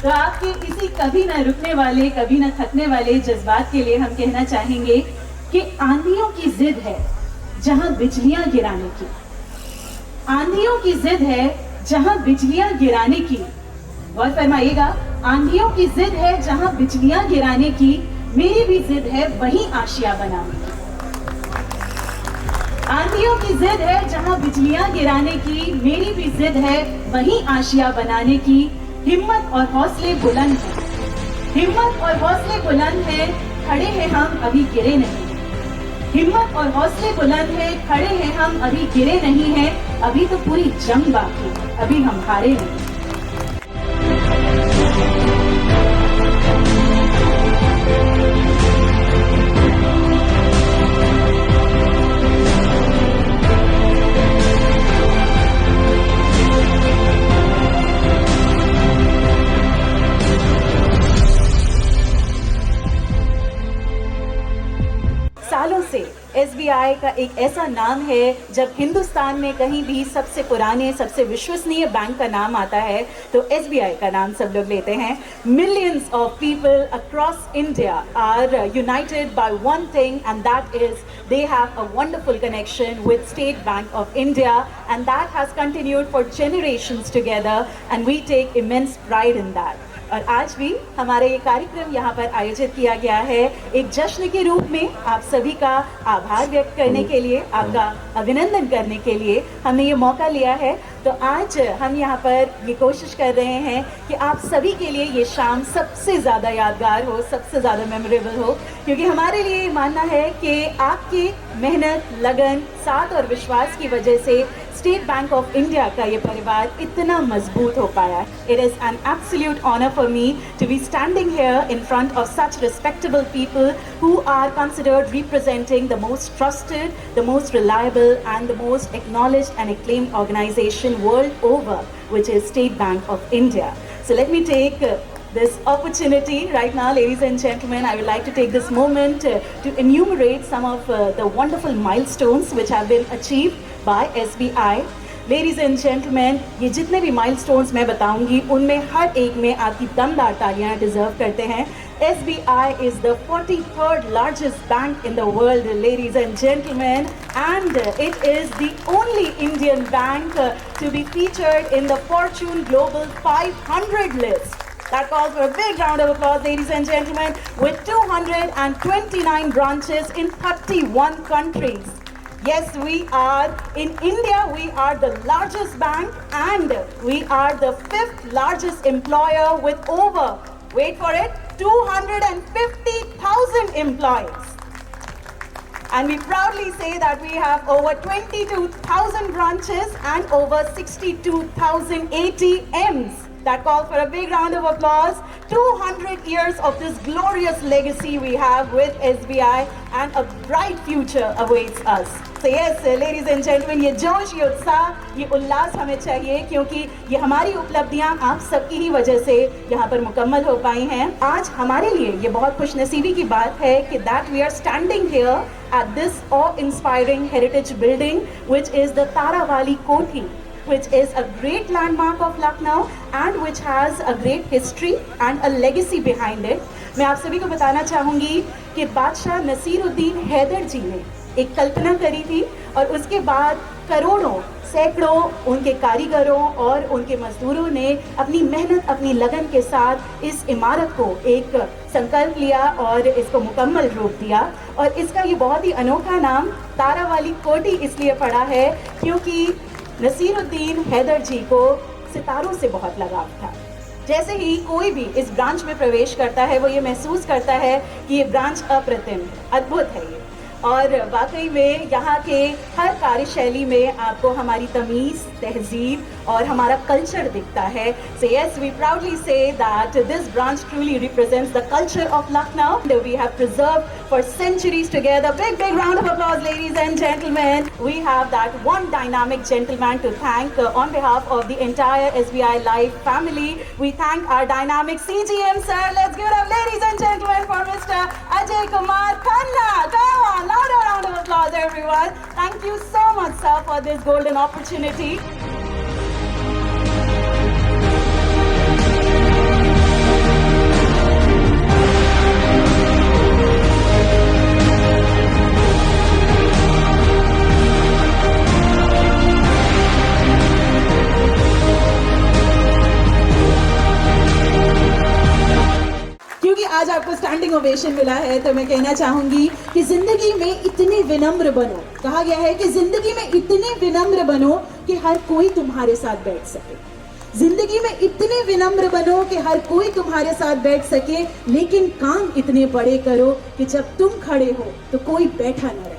तो आपके इसी कभी न रुकने वाले, कभी न थकने वाले जज्बात के लिए हम कहना चाहेंगे कि आंधियों की जिद है जहां बिजलियां गिराने की, आंधियों की जिद है जहां बिजलियां गिराने की। गौर फरमाइएगा, आंधियों की जिद है जहां बिजलियां गिराने की, मेरी भी जिद है वहीं आशिया बनाने की। आंधियों की जिद है जहां बिजलियां गिराने की, मेरी भी जिद है वहीं आशिया बनाने की। हिम्मत और हौसले बुलंद हैं, हिम्मत और हौसले बुलंद हैं, खड़े हैं हम अभी गिरे नहीं। हिम्मत और हौसले बुलंद हैं, खड़े हैं हम अभी गिरे नहीं हैं। अभी तो पूरी जंग बाकी है, अभी हम हारे नहीं। सालों से एसबीआई का एक ऐसा नाम है, जब हिंदुस्तान में कहीं भी सबसे पुराने, सबसे विश्वसनीय बैंक का नाम आता है तो एसबीआई का नाम सब लोग लेते हैं। Millions of people across India are united by one thing, and that is they have a wonderful connection with State Bank of India, and that has continued for generations together, and we take immense pride in that. और आज भी हमारा ये कार्यक्रम यहाँ पर आयोजित किया गया है एक जश्न के रूप में, आप सभी का आभार व्यक्त करने के लिए, आपका अभिनंदन करने के लिए हमने ये मौका लिया है। तो आज हम यहाँ पर ये कोशिश कर रहे हैं कि आप सभी के लिए ये शाम सबसे ज़्यादा यादगार हो, सबसे ज़्यादा मेमोरेबल हो, क्योंकि हमारे लिए ये मानना है कि आपकी मेहनत, लगन, साथ और विश्वास की वजह से स्टेट बैंक ऑफ इंडिया का ये परिवार इतना मजबूत हो पाया। It is an absolute honour for me to be standing here in front of such respectable people who are considered representing the most trusted, the most reliable and the most acknowledged and acclaimed organization world over, which is State Bank of India. So let me take this opportunity right now, ladies and gentlemen. I would like to take this moment to enumerate some of the wonderful milestones which have been achieved by SBI. Ladies and gentlemen, ये जितने भी milestones मैं बताऊंगी उनमें हर एक में आपकी दमदार तालियां डिजर्व करते हैं। SBI is the 43rd largest bank in the world, ladies and gentlemen, and it is the only Indian bank to be featured in the Fortune Global 500 list. That calls for a big round of applause, ladies and gentlemen, with 229 branches in 31 countries. Yes, we are in India, we are the largest bank and we are the 5th largest employer with over, wait for it, 250,000 employees. And we proudly say that we have over 22,000 branches and over 62,000 ATMs. That calls for a big round of applause. 200 years of this glorious legacy we have with SBI, and a bright future awaits us. So yes, ladies and gentlemen, ये जोश, ये उत्साह, ये उल्लास हमें चाहिए, क्योंकि ये हमारी उपलब्धियां आप सबकी ही वजह से यहाँ पर मुकम्मल हो पाई हैं। आज हमारे लिए ये बहुत खुशनसीबी की बात है कि that we are standing here at this awe-inspiring heritage building, which is the Tarawali Kothi, which is a great landmark of Lucknow and which has a great history and a legacy behind it. मैं आप सभी को बताना चाहूँगी कि बादशाह नसीरुद्दीन हैदर जी ने एक कल्पना करी थी, और उसके बाद करोड़ों, सैकड़ों उनके कारीगरों और उनके मजदूरों ने अपनी मेहनत, अपनी लगन के साथ इस इमारत को एक संकल्प लिया और इसको मुकम्मल रूप दिया। और इसका ये बहुत ही अनोखा नाम तारावाली कोठी इसलिए पड़ा है क्योंकि नसीरुद्दीन हैदर जी को सितारों से बहुत लगाव था। जैसे ही कोई भी इस ब्रांच में प्रवेश करता है वो ये महसूस करता है कि ये ब्रांच अप्रतिम, अद्भुत है ये, और वाकई में यहाँ के हर कार्यशैली में आपको हमारी तमीज़, तहजीब और हमारा कल्चर दिखता है। So yes, we proudly say that this branch truly represents the culture of Lucknow. We have preserved for centuries together. Big round of applause, ladies and gentlemen. We have that one dynamic gentleman to thank on behalf of the entire SBI Life family. We thank our dynamic CGM sir. Let's give it up, ladies and gentlemen, for Mr. Ajay Kumar Khanna. Come on, louder round of applause, everyone. Thank you so much, sir, for this golden opportunity. आज आपको standing ovation मिला है, तो मैं कहना चाहूंगी कि जिंदगी में इतने विनम्र बनो। कहा गया है कि जिंदगी में इतने विनम्र बनो कि हर कोई तुम्हारे साथ बैठ सके। जिंदगी में इतने विनम्र बनो कि हर कोई तुम्हारे साथ बैठ सके, लेकिन काम इतने बड़े करो कि जब तुम खड़े हो तो कोई बैठा न रहे।